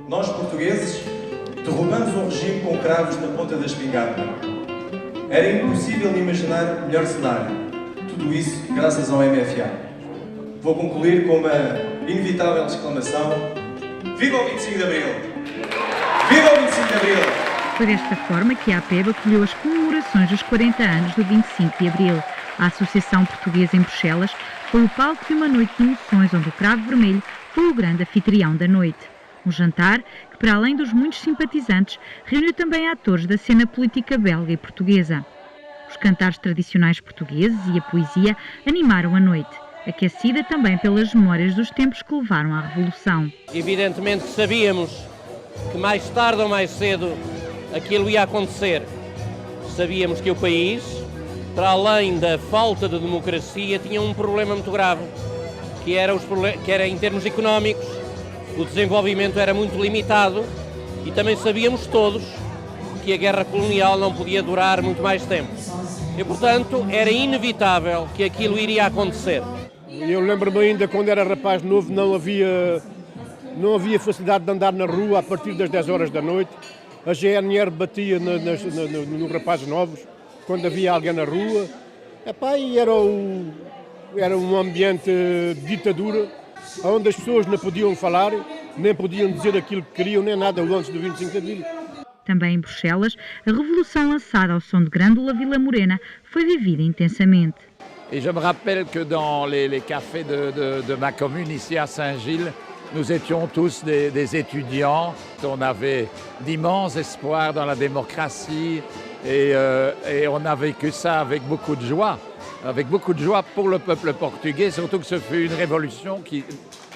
Nós, portugueses, derrubamos um regime com cravos na ponta da espingarda. Era impossível imaginar melhor cenário. Tudo isso graças ao MFA. Vou concluir com uma inevitável exclamação: Viva o 25 de Abril! Viva o 25 de Abril! Foi desta forma que a APEB acolheu as comemorações dos 40 anos do 25 de Abril. A Associação Portuguesa em Bruxelas foi o palco de uma noite de emoções onde o Cravo Vermelho foi o grande anfitrião da noite. Um jantar que, para além dos muitos simpatizantes, reuniu também atores da cena política belga e portuguesa. Os cantares tradicionais portugueses e a poesia animaram a noite, aquecida também pelas memórias dos tempos que levaram à Revolução. Evidentemente que sabíamos que mais tarde ou mais cedo aquilo ia acontecer. Sabíamos que o país, para além da falta de democracia, tinha um problema muito grave, que era em termos económicos. O desenvolvimento era muito limitado e também sabíamos todos que a guerra colonial não podia durar muito mais tempo. E, portanto, era inevitável que aquilo iria acontecer. Eu lembro-me ainda, quando era rapaz novo, não havia facilidade de andar na rua a partir das 10 horas da noite. A GNR batia nos rapazes novos, quando havia alguém na rua. E era um ambiente de ditadura, onde as pessoas não podiam falar, nem podiam dizer aquilo que queriam, nem nada antes do 25 de Abril. Também em Bruxelas, a revolução lançada ao som de Grândola Vila Morena foi vivida intensamente. Et je me rappelle que dans les cafés de ma commune, ici à Saint-Gilles, nous étions tous des étudiants. On avait d'immenses espoirs dans la démocratie et on a vécu ça avec beaucoup de joie. Avec beaucoup de joie pour le peuple portugais, surtout que ce fut une révolution qui,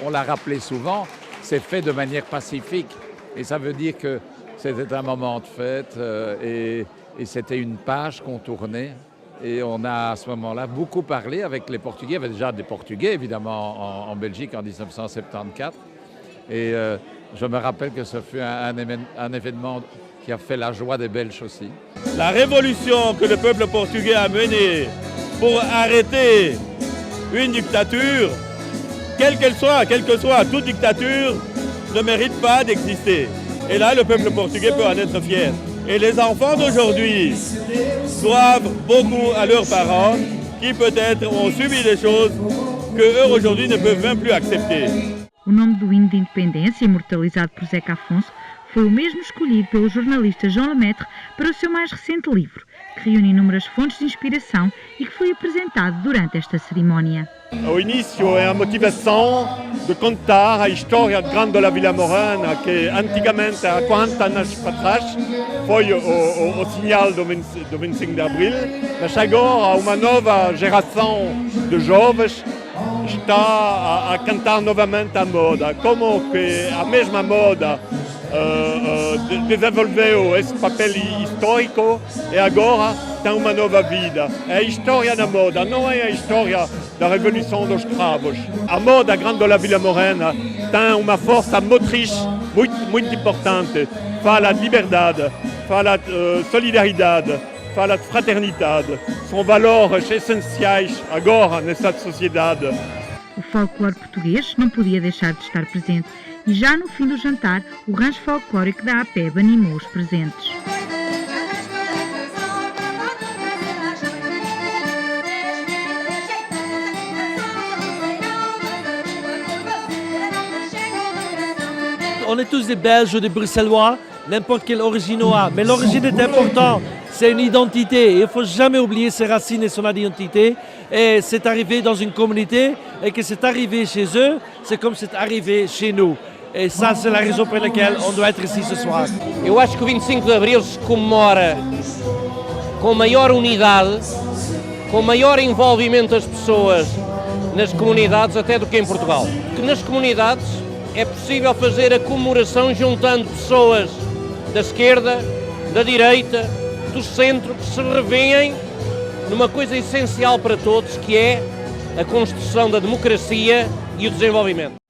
on l'a rappelé souvent, s'est faite de manière pacifique. Et ça veut dire que c'était un moment de fête et c'était une page qu'on tournait. Et on a à ce moment-là beaucoup parlé avec les Portugais. Il y avait déjà des Portugais, évidemment, en Belgique en 1974. Et je me rappelle que ce fut un événement qui a fait la joie des Belges aussi. La révolution que le peuple portugais a menée pour arrêter une dictature, quelle que soit, toute dictature ne mérite pas d'exister. Et là, le peuple portugais peut en être fier. Et les enfants d'aujourd'hui doivent beaucoup à leurs parents qui peut-être ont subi des choses qu'eux aujourd'hui ne peuvent même plus accepter. O nome do hino de independência, imortalizado por Zeca Afonso, foi o mesmo escolhido pelo jornalista João Lemaitre para o seu mais recente livro, que reúne inúmeras fontes de inspiração e que foi apresentado durante esta cerimónia. Ao início é a motivação de contar a história de Grândola Vila Morena, que antigamente, há 40 anos para trás, foi o sinal do 25 de Abril, mas agora uma nova geração de jovens está a cantar novamente a moda, como que a mesma moda desenvolveu esse papel histórico e agora tem uma nova vida. É a história da moda, não é a história da Revolução dos Cravos. A moda Grândola Vila Morena tem uma força motriz muito importante. Fala de liberdade, fala de solidariedade, fala de fraternidade. São valores essenciais agora nessa sociedade. O folclore português não podia deixar de estar presente e já no fim do jantar, o rancho folclórico da APEB animou os presentes. On est tous des Belges ou des Bruxellois, n'importe quelle origine on a. Mais l'origine est importante, c'est une identité. Il ne faut jamais oublier ses racines et son identité. Et c'est arrivé dans une communauté et que c'est arrivé chez eux, c'est comme c'est arrivé chez nous. Et ça, c'est la raison pour laquelle on doit être ici ce soir. Eu acho que o 25 de Abril se comemora com maior unidade, com maior envolvimento das pessoas nas comunidades até do que em Portugal. Porque nas comunidades é possível fazer a comemoração juntando pessoas da esquerda, da direita, do centro, que se revêem numa coisa essencial para todos, que é a construção da democracia e o desenvolvimento.